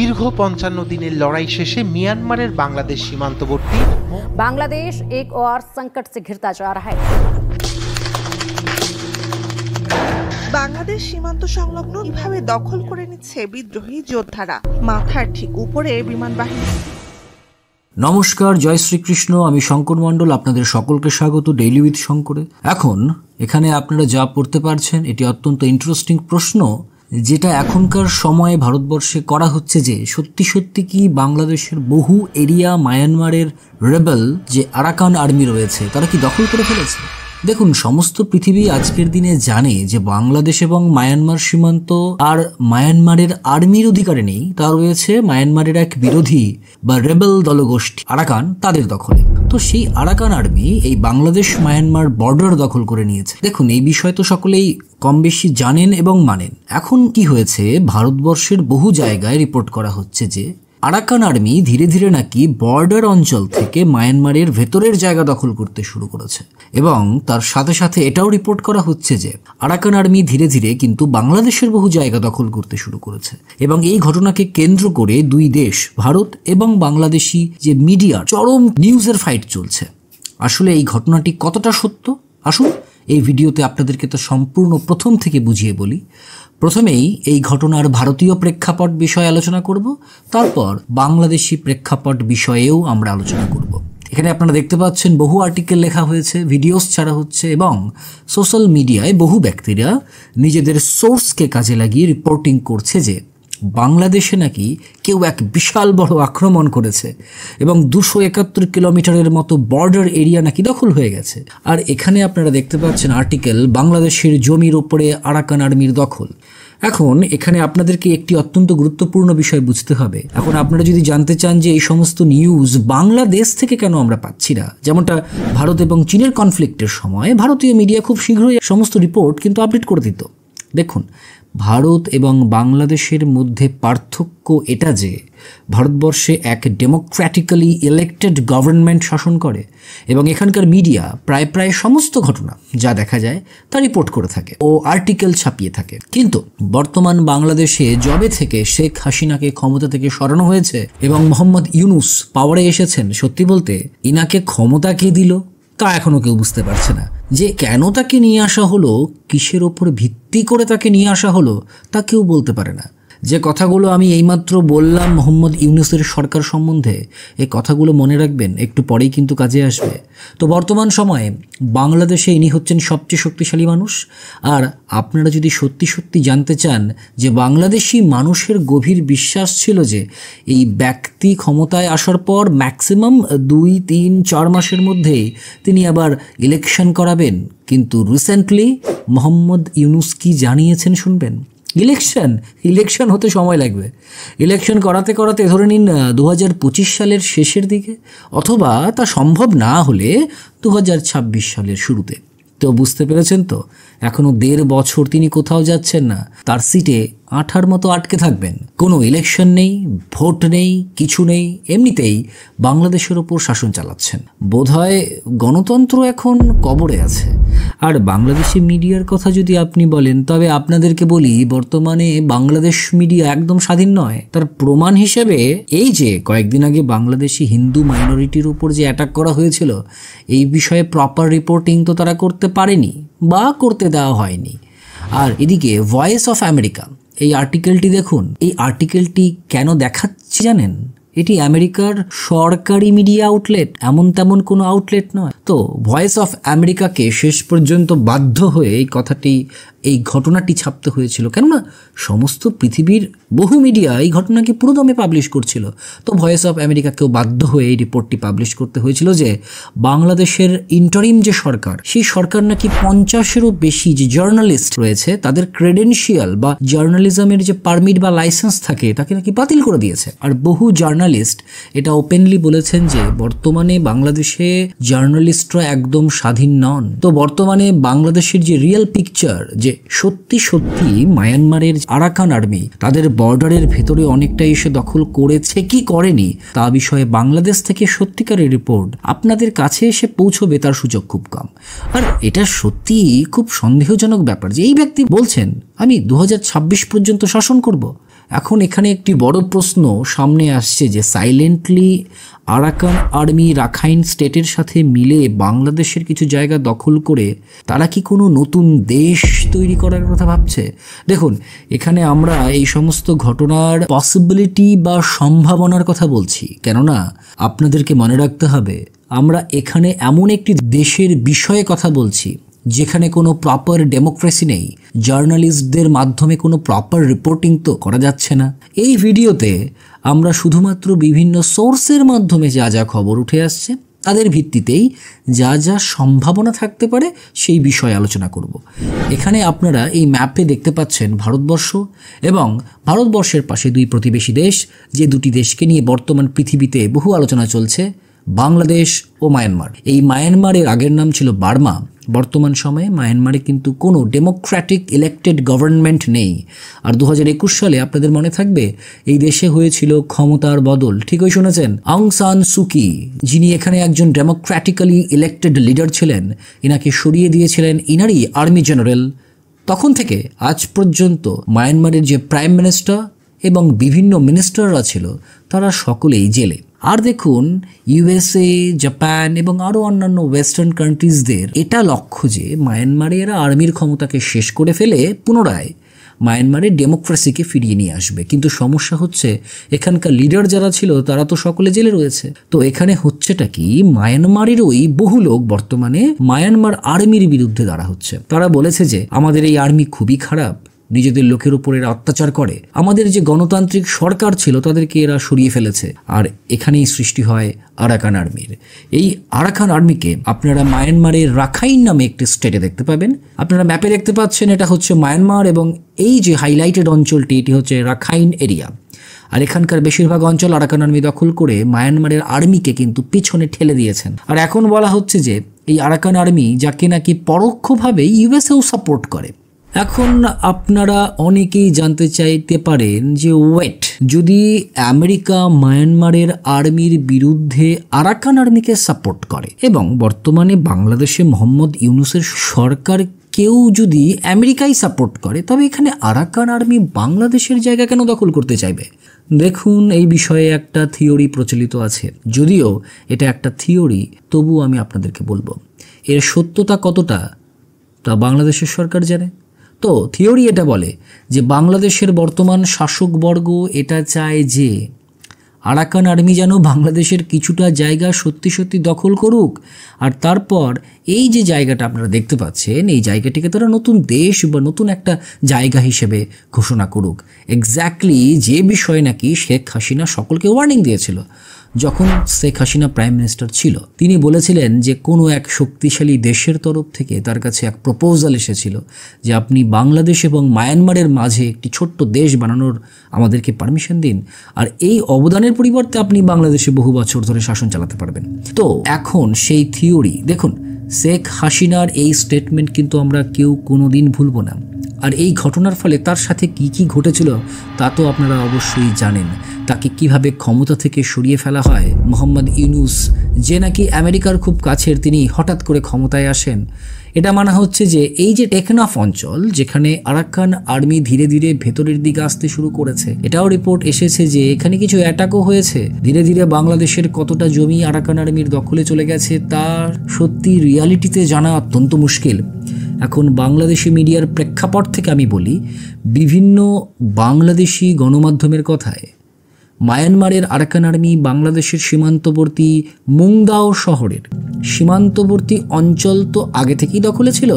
দীর্ঘ 55 দিনের লড়াই শেষে মিয়ানমারের বাংলাদেশ সীমান্তবর্তী बांग्लादेश एक और संकट से घिरता जा रहा है। বাংলাদেশ সীমান্ত সংলগ্ন কিভাবে দখল করে নিচ্ছে বিদ্রোহী যোদ্ধারা, মাথার ঠিক উপরে বিমান বাহিনী। নমস্কার, জয় শ্রীকৃষ্ণ। আমি শঙ্কর মণ্ডল, আপনাদের সকলকে স্বাগত ডেইলি উইথ শঙ্করে। এখন এখানে আপনারা যা পড়তে পারছেন এটি অত্যন্ত ইন্টারেস্টিং প্রশ্ন, যেটা এখনকার সময়ে ভারতবর্ষে করা হচ্ছে যে সত্যি সত্যি কি বাংলাদেশের বহু এরিয়া মায়ানমারের রেবেল যে আরাকান আর্মি রয়েছে তারা কি দখল করে ফেলেছে? দেখুন, সমস্ত পৃথিবী আজকের দিনে জানে যে বাংলাদেশ এবং মায়ানমার সীমান্ত আর মায়ানমারের আর্মির অধিকারে নেই, তা রয়েছে মায়ানমারের এক বিরোধী বা রেবেল দলগোষ্ঠী আরাকান, তাদের দখলে। তো সেই আরাকান আর্মি এই বাংলাদেশ মায়ানমার বর্ডার দখল করে নিয়েছে। দেখুন, এই বিষয় তো সকলেই কম বেশি জানেন এবং মানেন। এখন কি হয়েছে, ভারতবর্ষের বহু জায়গায় রিপোর্ট করা হচ্ছে যে আরাকান আর্মি ধীরে ধীরে নাকি বর্ডার অঞ্চল থেকে মায়ানমারের ভেতরের জায়গা দখল করতে শুরু করেছে, এবং তার সাথে সাথে এটাও রিপোর্ট করা হচ্ছে যে আরাকান আর্মি ধীরে ধীরে কিন্তু বাংলাদেশের বহু জায়গা দখল করতে শুরু করেছে। এবং এই ঘটনাকে কেন্দ্র করে দুই দেশ, ভারত এবং বাংলাদেশি যে মিডিয়া, চরম নিউজের ফাইট চলছে। আসলে এই ঘটনাটি কতটা সত্য, আসুন এই ভিডিওতে আপনাদেরকে তো সম্পূর্ণ প্রথম থেকে বুঝিয়ে বলি। প্রথমেই এই ঘটনার ভারতীয় প্রেক্ষাপট বিষয়ে আলোচনা করব, তারপর বাংলাদেশি প্রেক্ষাপট বিষয়েও আমরা আলোচনা করব। এখানে আপনারা দেখতে পাচ্ছেন বহু আর্টিকেল লেখা হয়েছে, ভিডিওস ছাড়া হচ্ছে, এবং সোশ্যাল মিডিয়ায় বহু ব্যক্তিরা নিজেদের সোর্সকে কাজে লাগিয়ে রিপোর্টিং করছে যে বাংলাদেশে নাকি কেউ এক বিশাল বড় আক্রমণ করেছে এবং 271 কিলোমিটারের মতো বর্ডার এরিয়া নাকি দখল হয়ে গেছে। আর এখানে আপনারা দেখতে পাচ্ছেন আর্টিকেল, বাংলাদেশের জমির উপরে আরাকান আর্মির দখল। এখন এখানে আপনাদেরকে একটি অত্যন্ত গুরুত্বপূর্ণ বিষয় বুঝতে হবে। এখন আপনারা যদি জানতে চান যে এই সমস্ত নিউজ বাংলাদেশ থেকে কেন আমরা পাচ্ছি না, যেমনটা ভারত এবং চীনের কনফ্লিক্টের সময় ভারতীয় মিডিয়া খুব শীঘ্রই সমস্ত রিপোর্ট কিন্তু আপডেট করে দিত। দেখুন, ভারত এবং বাংলাদেশের মধ্যে পার্থক্য এটা যে ভারতবর্ষে এক ডেমোক্র্যাটিক্যালি ইলেক্টেড গভর্নমেন্ট শাসন করে এবং এখানকার মিডিয়া প্রায় সমস্ত ঘটনা যা দেখা যায় তা রিপোর্ট করে থাকে ও আর্টিকেল ছাপিয়ে থাকে। কিন্তু বর্তমান বাংলাদেশে যবে থেকে শেখ হাসিনাকে ক্ষমতা থেকে সরানো হয়েছে এবং মোহাম্মদ ইউনুস পাওয়ারে এসেছেন, সত্যি বলতে ইনাকে ক্ষমতা কে দিল তা এখনো কেউ বুঝতে পারছে না। যে কেন তাকে নিয়ে আসা হলো, কিসের ওপর ভিত্তি করে তাকে নিয়ে আসা হলো, তা কেউ বলতে পারে না। যে কথাগুলো আমি এইমাত্র বললাম মোহাম্মদ ইউনুসের সরকার সম্বন্ধে, এই কথাগুলো মনে রাখবেন, একটু পরেই কিন্তু কাজে আসবে। তো বর্তমান সময়ে বাংলাদেশে ইনি হচ্ছেন সবচেয়ে শক্তিশালী মানুষ। আর আপনারা যদি সত্যি সত্যি জানতে চান যে বাংলাদেশি মানুষের গভীর বিশ্বাস ছিল যে এই ব্যক্তি ক্ষমতায় আসার পর ম্যাক্সিমাম 2-3-4 মাসের মধ্যেই তিনি আবার ইলেকশন করাবেন, কিন্তু রিসেন্টলি মোহাম্মদ ইউনুস কি জানিয়েছেন শুনবেন। ইলেকশন হতে সময় লাগবে। ইলেকশন করাতে ধরে নিন 2025 সালের শেষের দিকে, অথবা তা সম্ভব না হলে 2026 সালের শুরুতে। তো বুঝতে পেরেছেন তো, এখনো 1.5 বছর তিনি কোথাও যাচ্ছেন না, তার সিটে আঠার মতো আটকে থাকবেন। কোনো ইলেকশন নেই, ভোট নেই, কিছু নেই, এমনিতেই বাংলাদেশের ওপর শাসন চালাচ্ছেন। বোধহয় গণতন্ত্র এখন কবরে আছে। আর বাংলাদেশি মিডিয়ার কথা যদি আপনি বলেন, তবে আপনাদেরকে বলি বর্তমানে বাংলাদেশ মিডিয়া একদম স্বাধীন নয়। তার প্রমাণ হিসেবে এই যে কয়েকদিন আগে বাংলাদেশি হিন্দু মাইনরিটির উপর যে অ্যাটাক করা হয়েছিল, এই বিষয়ে প্রপার রিপোর্টিং তো তারা করতে পারেনি বা করতে দেওয়া হয়নি। আর এদিকে ভয়েস অফ আমেরিকা, এই আর্টিকেলটি দেখুন। এই আর্টিকেলটি কেন দেখাচ্ছি জানেন? এটি আমেরিকার সরকারি মিডিয়া আউটলেট, এমন তেমন কোনো আউটলেট নয়। তো ভয়েস অফ আমেরিকাকে শেষ পর্যন্ত বাধ্য হয়ে এই ঘটনাটি ছাপতে হয়েছিল, কেননা সমস্ত পৃথিবীর বহু মিডিয়া এই ঘটনাকে পুরোদমে পাবলিশ করছিল। তো ভয়েস অফ আমেরিকাকেও বাধ্য হয়ে এই রিপোর্টটি পাবলিশ করতে হয়েছিল যে বাংলাদেশের ইন্টারিম যে সরকার, সেই সরকার নাকি 50-এরও বেশি যে জার্নালিস্ট রয়েছে তাদের ক্রেডেনশিয়াল বা জার্নালিজমের যে পারমিট বা লাইসেন্স থাকে তাকে নাকি বাতিল করে দিয়েছে। আর বহু জার্নালিস্ট এটা ওপেনলি বলেছেন যে বর্তমানে বাংলাদেশে জার্নালিস্টরা একদম স্বাধীন নন। তো বর্তমানে বাংলাদেশের যে রিয়েল পিকচার, যে সত্যি সত্যি মায়ানমারের আরাকান আর্মি তাদের বর্ডারের ভেতরে অনেকটা এসে দখল করেছে কি করেনি, তা বিষয়ে বাংলাদেশ থেকে সত্যিকারের রিপোর্ট আপনাদের কাছে এসে পৌঁছবে তার সুযোগ খুব কম। আর এটা সত্যি খুব সন্দেহজনক ব্যাপার যে এই ব্যক্তি বলছেন আমি 2026 পর্যন্ত শাসন করব। এখন এখানে একটি বড় প্রশ্ন সামনে আসছে যে সাইলেন্টলি আরাকান আর্মি রাখাইন স্টেটের সাথে মিলে বাংলাদেশের কিছু জায়গা দখল করে তারা কি কোনো নতুন দেশ তৈরি করার কথা ভাবছে? দেখুন, এখানে আমরা এই সমস্ত ঘটনার পসিবিলিটি বা সম্ভাবনার কথা বলছি, কেননা আপনাদেরকে মনে রাখতে হবে আমরা এখানে এমন একটি দেশের বিষয়ে কথা বলছি যেখানে কোনো প্রপার ডেমোক্রেসি নেই, জার্নালিস্টদের মাধ্যমে কোনো প্রপার রিপোর্টিং তো করা যাচ্ছে না। এই ভিডিওতে আমরা শুধুমাত্র বিভিন্ন সোর্সের মাধ্যমে যা যা খবর উঠে আসছে তাদের ভিত্তিতেই যা যা সম্ভাবনা থাকতে পারে সেই বিষয়ে আলোচনা করব। এখানে আপনারা এই ম্যাপে দেখতে পাচ্ছেন ভারতবর্ষ এবং ভারতবর্ষের পাশে দুই প্রতিবেশী দেশ, যে দুটি দেশকে নিয়ে বর্তমান পৃথিবীতে বহু আলোচনা চলছে, বাংলাদেশ ও মায়ানমার। এই মায়ানমারের আগের নাম ছিল বার্মা। বর্তমান সময়ে মায়ানমারে কিন্তু কোনো ডেমোক্রেটিক ইলেক্টেড গভর্নমেন্ট নেই। আর 2021 সালে আপনাদের মনে থাকবে এই দেশে হয়েছিল ক্ষমতার বদল। ঠিকই শুনেছেন, আং সান সুকি, যিনি এখানে একজন ডেমোক্রেটিক্যালি ইলেক্টেড লিডার ছিলেন, ইনাকে সরিয়ে দিয়েছিলেন ইনারই আর্মি জেনারেল। তখন থেকে আজ পর্যন্ত মায়ানমারের যে প্রাইম মিনিস্টার এবং বিভিন্ন মিনিস্টাররা ছিল তারা সকলেই জেলে। আর দেখুন, ইউএসএ, জাপান এবং আরও অন্যান্য ওয়েস্টার্ন কান্ট্রিজদের এটা লক্ষ্য যে মায়ানমারে এরা আর্মির ক্ষমতাকে শেষ করে ফেলে পুনরায় মায়ানমারের ডেমোক্রেসিকে ফিরিয়ে নিয়ে আসবে। কিন্তু সমস্যা হচ্ছে এখানকার লিডার যারা ছিল তারা তো সকলে জেলে রয়েছে। তো এখানে হচ্ছেটা কি, মায়ানমারেরই বহু লোক বর্তমানে মায়ানমার আর্মির বিরুদ্ধে দাঁড়া হচ্ছে। তারা বলেছে যে আমাদের এই আর্মি খুবই খারাপ, নিজেদের লোকের উপর এরা অত্যাচার করে, আমাদের যে গণতান্ত্রিক সরকার ছিল তাদেরকে এরা সরিয়ে ফেলেছে। আর এখানেই সৃষ্টি হয় আরাকান আর্মির। এই আরাকান আর্মিকে আপনারা মায়ানমারের রাখাইন নামে একটি স্টেটে দেখতে পাবেন। আপনারা ম্যাপে দেখতে পাচ্ছেন এটা হচ্ছে মায়ানমার এবং এই যে হাইলাইটেড অঞ্চলটি এটি হচ্ছে রাখাইন এরিয়া। আর এখানকার বেশিরভাগ অঞ্চল আরাকান আর্মি দখল করে মায়ানমারের আর্মিকে কিন্তু পিছনে ঠেলে দিয়েছেন। আর এখন বলা হচ্ছে যে এই আরাকান আর্মি, যাকে নাকি পরোক্ষভাবে ইউএসএও সাপোর্ট করে। এখন আপনারা অনেকেই জানতে চাইতে পারেন যে ওয়েট, যদি আমেরিকা মায়ানমারের আর্মির বিরুদ্ধে আরাকান আর্মিকে সাপোর্ট করে এবং বর্তমানে বাংলাদেশে মোহাম্মদ ইউনূসের সরকার কেউ যদি আমেরিকাই সাপোর্ট করে, তবে এখানে আরাকান আর্মি বাংলাদেশের জায়গা কেন দখল করতে চাইবে? দেখুন, এই বিষয়ে একটা থিওরি প্রচলিত আছে। যদিও এটা একটা থিওরি, তবু আমি আপনাদেরকে বলবো এর সত্যতা কতটা তা বাংলাদেশের সরকার জানে। তো থিওরি এটা বলে যে বাংলাদেশের বর্তমান শাসকবর্গ এটা চায় যে আরাকান আর্মি যেন বাংলাদেশের কিছুটা জায়গা সত্যি সত্যি দখল করুক, আর তারপর এই যে জায়গাটা আপনারা দেখতে পাচ্ছেন এই জায়গাটিকে তারা নতুন দেশ বা নতুন একটা জায়গা হিসেবে ঘোষণা করুক। এক্স্যাক্টলি যে বিষয়ে নাকি শেখ হাসিনা সকলকে ওয়ার্নিং দিয়েছিল যখন শেখ হাসিনা প্রাইম মিনিস্টার ছিল। তিনি বলেছিলেন যে কোনো এক শক্তিশালী দেশের তরফ থেকে তার কাছে এক প্রপোজাল এসেছিল যে আপনি বাংলাদেশ এবং মায়ানমারের মাঝে একটি ছোট্ট দেশ বানানোর আমাদেরকে পারমিশন দিন, আর এই অবদানের পরিবর্তে আপনি বাংলাদেশে বহু বছর ধরে শাসন চালাতে পারবেন। তো এখন সেই থিওরি দেখুন, শেখ হাসিনার এই স্টেটমেন্ট কিন্তু আমরা কেউ কোনোদিন ভুলব না। আর এই ঘটনার ফলে তার সাথে কি কি ঘটেছিল তা তো আপনারা অবশ্যই জানেন। তাকে কিভাবে ক্ষমতা থেকে সরিয়ে ফেলা হয়। মোহাম্মদ ইউনূস, যে নাকি আমেরিকার খুব কাছের, তিনি হঠাৎ করে ক্ষমতায় আসেন। এটা মানা হচ্ছে যে এই যে টেকনাফ অঞ্চল, যেখানে আরাকান আর্মি ধীরে ধীরে ভেতরের দিকে আসতে শুরু করেছে, এটাও রিপোর্ট এসেছে যে এখানে কিছু অ্যাটাকও হয়েছে। ধীরে ধীরে বাংলাদেশের কতটা জমি আরাকান আর্মির দখলে চলে গেছে তার সত্যি রিয়ালিটিতে জানা অত্যন্ত মুশকিল। এখন বাংলাদেশি মিডিয়ার প্রেক্ষাপট থেকে আমি বলি, বিভিন্ন বাংলাদেশি গণমাধ্যমের কথায় মায়ানমারের আরাকান আর্মি বাংলাদেশের সীমান্তবর্তী মুংদাও শহরের সীমান্তবর্তী অঞ্চল তো আগে থেকেই দখলে ছিল,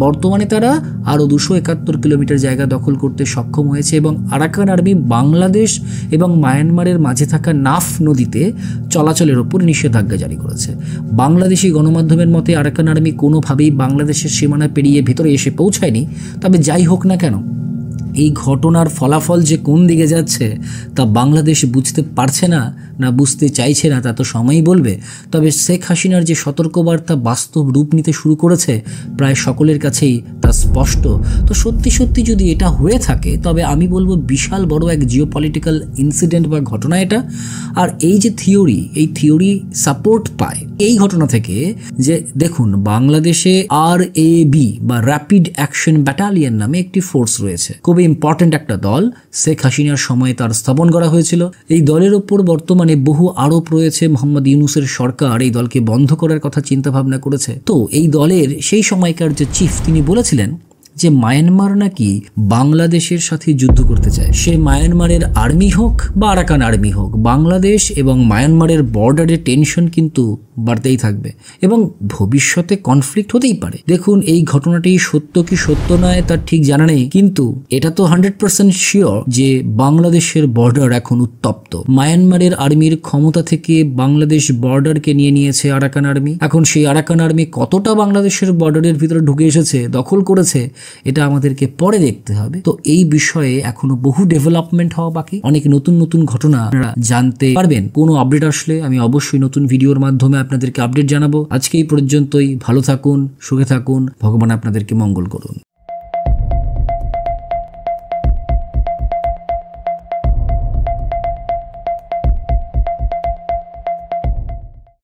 বর্তমানে তারা আরও 271 কিলোমিটার জায়গা দখল করতে সক্ষম হয়েছে এবং আরাকান আর্মি বাংলাদেশ এবং মায়ানমারের মাঝে থাকা নাফ নদীতে চলাচলের ওপর নিষেধাজ্ঞা জারি করেছে। বাংলাদেশি গণমাধ্যমের মতে আরাকান আর্মি কোনোভাবেই বাংলাদেশের সীমানা পেরিয়ে ভেতরে এসে পৌঁছায়নি। তবে যাই হোক না কেন, এই ঘটনার ফলাফল যে কোন দিকে যাচ্ছে তা বাংলাদেশ বুঝতে পারছে না, না বুঝতে চাইছে না, তা তো সময়ই বলবে। তবে শেখ হাসিনার যে সতর্কবার্তা বাস্তব রূপ নিতে শুরু করেছে প্রায় সকলের কাছেই ব্যাপারটা স্পষ্ট। তো সত্যি সত্যি যদি এটা হয়ে থাকে তবে আমি বলবো বিশাল বড় এক জিওপলিটিক্যাল ইনসিডেন্ট বা ঘটনা এটা। আর এই যে থিওরি, এই থিওরি সাপোর্ট পায় এই ঘটনা থেকে যে দেখুন বাংলাদেশে RAB বা র্যাপিড অ্যাকশন ব্যাটালিয়ন নামে একটি ফোর্স রয়েছে, খুবই ইম্পর্টেন্ট একটা দল। শেখ হাসিনার সময় তার স্থাপন করা হয়েছিল। এই দলের ওপর বর্তমানে বহু আরোপ রয়েছে। মোহাম্মদ ইউনূসের সরকার এই দলকে বন্ধ করার কথা চিন্তা ভাবনা করেছে। তো এই দলের সেই সময়কার যে চিফ তিনি বলেছিলেন যে মায়ানমার নাকি বাংলাদেশের সাথে যুদ্ধ করতে চায়। সে মায়ানমারের আর্মি হোক বা আরাকান আর্মি হোক, বাংলাদেশ এবং মায়ানমারের বর্ডারে টেনশন কিন্তু বাড়তেই থাকবে এবং ভবিষ্যতে কনফ্লিক্ট হতেই পারে। দেখুন এই ঘটনাটি সত্য কি সত্য নয় তার ঠিক জানা নেই, কিন্তু এটা তো 100% শিওর যে বাংলাদেশের বর্ডার এখন উত্তপ্ত। মায়ানমারের আর্মির ক্ষমতা থেকে বাংলাদেশ বর্ডারকে নিয়ে নিয়েছে আরাকান আর্মি। এখন সেই আরাকান আর্মি কতটা বাংলাদেশের বর্ডারের ভিতরে ঢুকে এসেছে, দখল করেছে, এটা আমাদেরকে পরে দেখতে হবে। তো এই বিষয়ে এখনো বহু ডেভেলপমেন্ট হওয়া বাকি, অনেক নতুন নতুন ঘটনা আপনারা জানতে পারবেন। কোনো আপডেট আসলে আমি অবশ্যই নতুন ভিডিওর মাধ্যমে আপনাদেরকে আপডেট জানাবো। আজকে এই পর্যন্তই। ভালো থাকুন, সুখে থাকুন, ভগবান আপনাদেরকে মঙ্গল করুন।